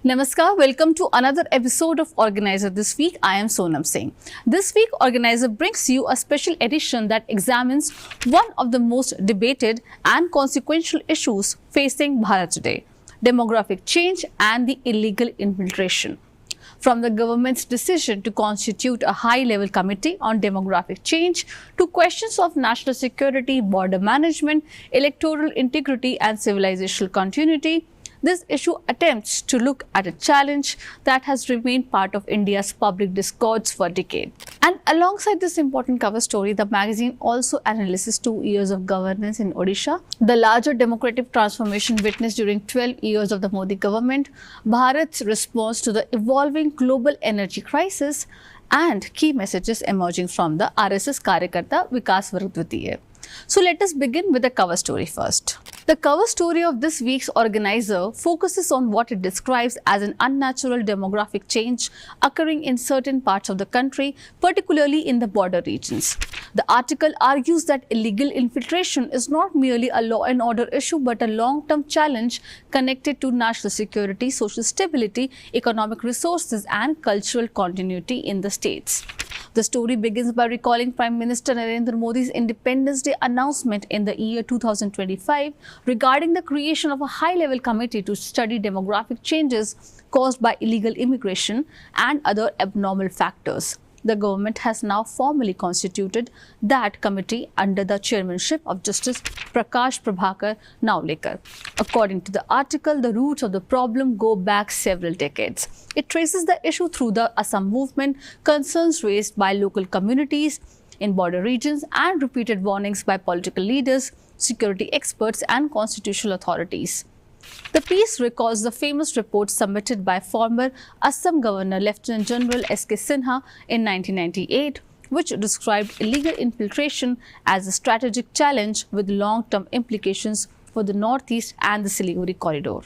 Namaskar, welcome to another episode of Organiser This Week. I am Sonam Singh. This week, Organiser brings you a special edition that examines one of the most debated and consequential issues facing Bharat today, demographic change and the illegal infiltration. From the government's decision to constitute a high-level committee on demographic change to questions of national security, border management, electoral integrity and civilizational continuity, this issue attempts to look at a challenge that has remained part of India's public discourse for decades. And alongside this important cover story, the magazine also analyzes 2 years of governance in Odisha, the larger democratic transformation witnessed during 12 years of the Modi government, Bharat's response to the evolving global energy crisis, and key messages emerging from the RSS Karyakarta Vikas Varg Dwitiya. So let us begin with the cover story first. The cover story of this week's Organiser focuses on what it describes as an unnatural demographic change occurring in certain parts of the country, particularly in the border regions. The article argues that illegal infiltration is not merely a law and order issue but a long-term challenge connected to national security, social stability, economic resources and cultural continuity in the states. The story begins by recalling Prime Minister Narendra Modi's Independence Day announcement in the year 2025 regarding the creation of a high-level committee to study demographic changes caused by illegal immigration and other abnormal factors. The government has now formally constituted that committee under the chairmanship of Justice Prakash Prabhakar Naulekar. According to the article, the roots of the problem go back several decades. It traces the issue through the Assam movement, concerns raised by local communities in border regions, and repeated warnings by political leaders, security experts, and constitutional authorities. The piece recalls the famous report submitted by former Assam Governor Lieutenant General S.K. Sinha in 1998, which described illegal infiltration as a strategic challenge with long-term implications for the Northeast and the Siliguri Corridor.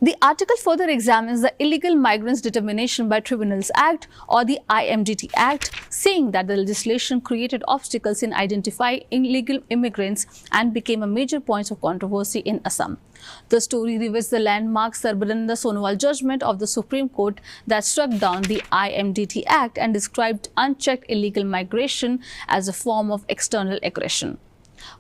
The article further examines the Illegal Migrants Determination by Tribunals Act or the IMDT Act, saying that the legislation created obstacles in identifying illegal immigrants and became a major point of controversy in Assam. The story revisits the landmark Sarbananda Sonowal judgment of the Supreme Court that struck down the IMDT Act and described unchecked illegal migration as a form of external aggression.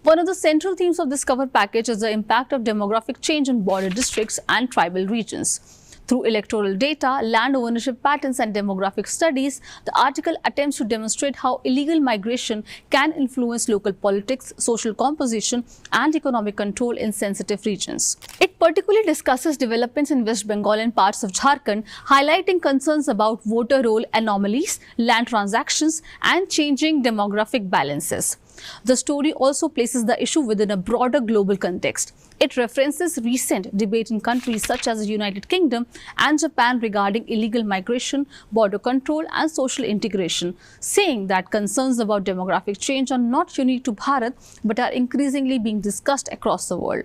One of the central themes of this cover package is the impact of demographic change on border districts and tribal regions. Through electoral data, land ownership patterns and demographic studies, the article attempts to demonstrate how illegal migration can influence local politics, social composition and economic control in sensitive regions. It particularly discusses developments in West Bengal and parts of Jharkhand, highlighting concerns about voter roll anomalies, land transactions and changing demographic balances. The story also places the issue within a broader global context. It references recent debate in countries such as the United Kingdom and Japan regarding illegal migration, border control and social integration, saying that concerns about demographic change are not unique to Bharat but are increasingly being discussed across the world.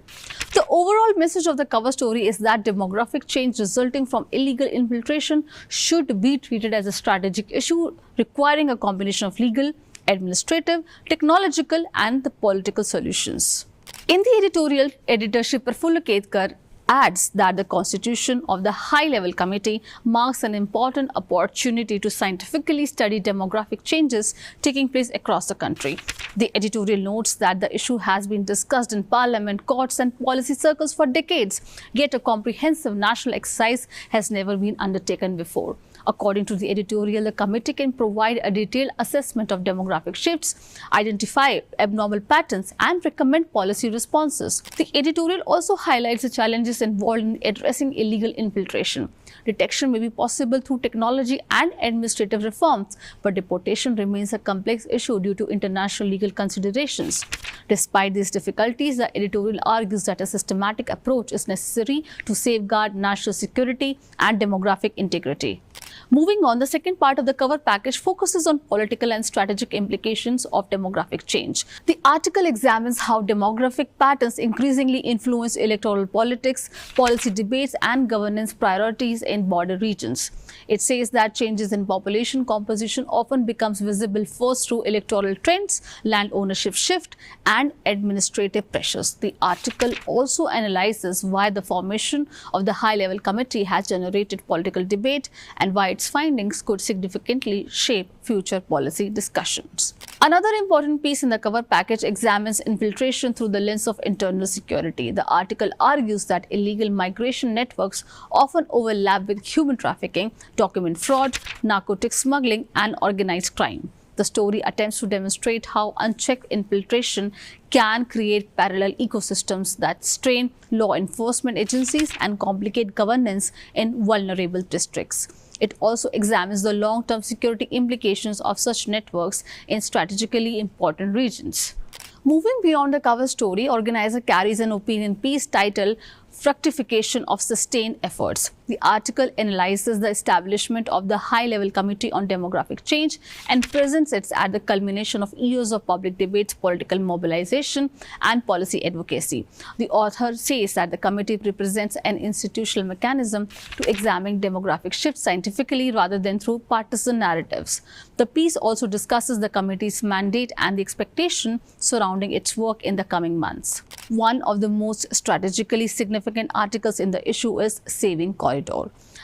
The overall message of the cover story is that demographic change resulting from illegal infiltration should be treated as a strategic issue requiring a combination of legal, administrative, technological and the political solutions. In the editorial, editor Prafulla Ketkar adds that the constitution of the high-level committee marks an important opportunity to scientifically study demographic changes taking place across the country. The editorial notes that the issue has been discussed in parliament, courts and policy circles for decades, yet a comprehensive national exercise has never been undertaken before. According to the editorial, the committee can provide a detailed assessment of demographic shifts, identify abnormal patterns, and recommend policy responses. The editorial also highlights the challenges involved in addressing illegal infiltration. Detection may be possible through technology and administrative reforms, but deportation remains a complex issue due to international legal considerations. Despite these difficulties, the editorial argues that a systematic approach is necessary to safeguard national security and demographic integrity. Moving on, the second part of the cover package focuses on political and strategic implications of demographic change. The article examines how demographic patterns increasingly influence electoral politics, policy debates, and governance priorities in border regions. It says that changes in population composition often becomes visible first through electoral trends, land ownership shift, and administrative pressures. The article also analyzes why the formation of the high-level committee has generated political debate and why its findings could significantly shape future policy discussions. Another important piece in the cover package examines infiltration through the lens of internal security. The article argues that illegal migration networks often overlap with human trafficking, document fraud, narcotics smuggling, and organized crime. The story attempts to demonstrate how unchecked infiltration can create parallel ecosystems that strain law enforcement agencies and complicate governance in vulnerable districts. It also examines the long-term security implications of such networks in strategically important regions. Moving beyond the cover story, Organiser carries an opinion piece titled Fructification of Sustained Efforts. The article analyzes the establishment of the High-Level Committee on Demographic Change and presents it at the culmination of years of public debates, political mobilization, and policy advocacy. The author says that the committee represents an institutional mechanism to examine demographic shifts scientifically rather than through partisan narratives. The piece also discusses the committee's mandate and the expectation surrounding its work in the coming months. One of the most strategically significant articles in the issue is Saving Corridor.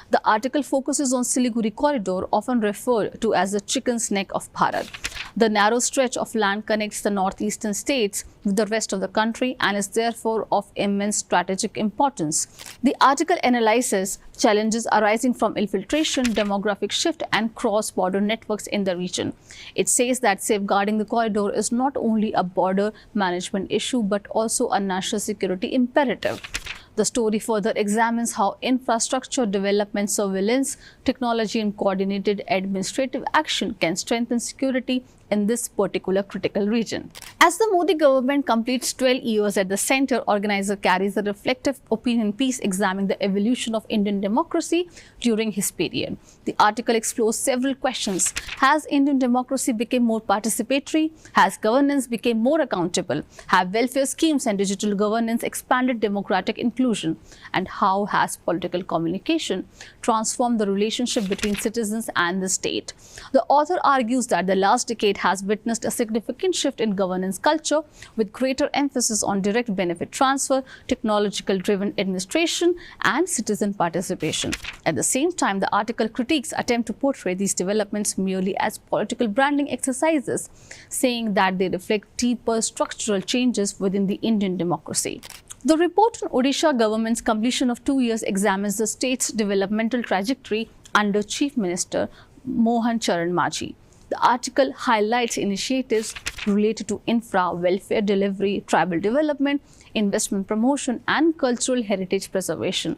The article focuses on Siliguri Corridor, often referred to as the chicken's neck of Bharat. The narrow stretch of land connects the northeastern states with the rest of the country and is therefore of immense strategic importance. The article analyzes challenges arising from infiltration, demographic shift, and cross-border networks in the region. It says that safeguarding the corridor is not only a border management issue but also a national security imperative. The story further examines how infrastructure development, surveillance, technology, and coordinated administrative action can strengthen security in this particular critical region. As the Modi government completes 12 years at the center, Organiser carries a reflective opinion piece examining the evolution of Indian democracy during his period. The article explores several questions. Has Indian democracy become more participatory? Has governance become more accountable? Have welfare schemes and digital governance expanded democratic inclusion? And how has political communication transformed the relationship between citizens and the state? The author argues that the last decade has witnessed a significant shift in governance culture with greater emphasis on direct benefit transfer, technological-driven administration, and citizen participation. At the same time, the article critiques attempt to portray these developments merely as political branding exercises, saying that they reflect deeper structural changes within the Indian democracy. The report on Odisha government's completion of 2 years examines the state's developmental trajectory under Chief Minister Mohan The article highlights initiatives related to infra, welfare delivery, tribal development, investment promotion, and cultural heritage preservation.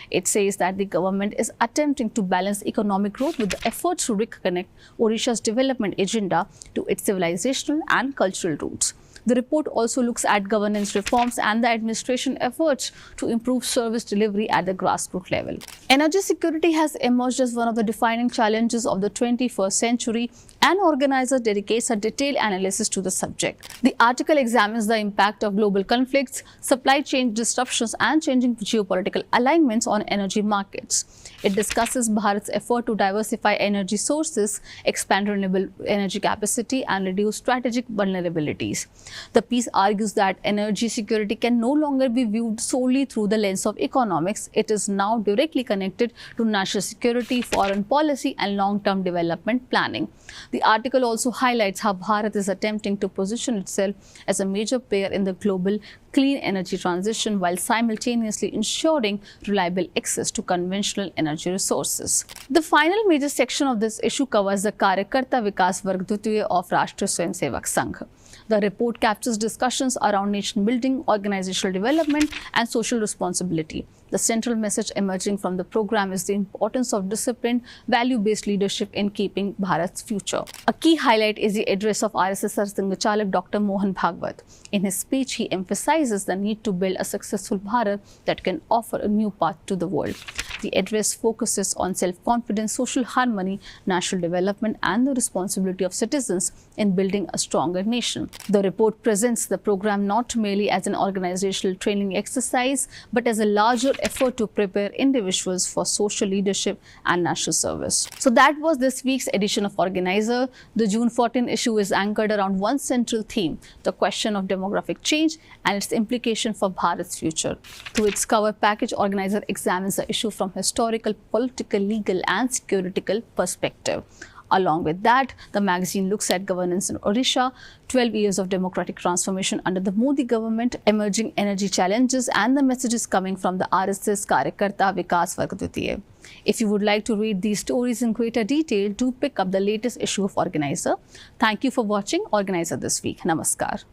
It says that the government is attempting to balance economic growth with the efforts to reconnect Odisha's development agenda to its civilizational and cultural roots. The report also looks at governance reforms and the administration efforts to improve service delivery at the grassroots level. Energy security has emerged as one of the defining challenges of the 21st century, and Organiser dedicates a detailed analysis to the subject. The article examines the impact of global conflicts, supply chain disruptions, and changing geopolitical alignments on energy markets. It discusses Bharat's effort to diversify energy sources, expand renewable energy capacity, and reduce strategic vulnerabilities. The piece argues that energy security can no longer be viewed solely through the lens of economics. It is now directly connected to national security, foreign policy, and long-term development planning. The article also highlights how Bharat is attempting to position itself as a major player in the global clean energy transition while simultaneously ensuring reliable access to conventional energy resources. The final major section of this issue covers the Karyakarta Vikas Varg Dwitiya of Rashtriya Swayamsevak Sangh. The report captures discussions around nation building, organizational development, and social responsibility. The central message emerging from the program is the importance of disciplined, value-based leadership in keeping Bharat's future. A key highlight is the address of RSS Sarsanghchalak Dr. Mohan Bhagwat. In his speech, he emphasizes the need to build a successful Bharat that can offer a new path to the world. The address focuses on self-confidence, social harmony, national development, and the responsibility of citizens in building a stronger nation. The report presents the program not merely as an organizational training exercise, but as a larger effort to prepare individuals for social leadership and national service. So that was this week's edition of Organiser. The June 14 issue is anchored around one central theme, the question of demographic change and its implication for Bharat's future. Through its cover package, Organiser examines the issue from historical, political, legal, and securitical perspective. Along with that, the magazine looks at governance in Odisha, 12 years of democratic transformation under the Modi government, emerging energy challenges, and the messages coming from the RSS Karyakarta Vikas Varg Dwitiya. If you would like to read these stories in greater detail, do pick up the latest issue of Organiser. Thank you for watching Organiser This Week. Namaskar.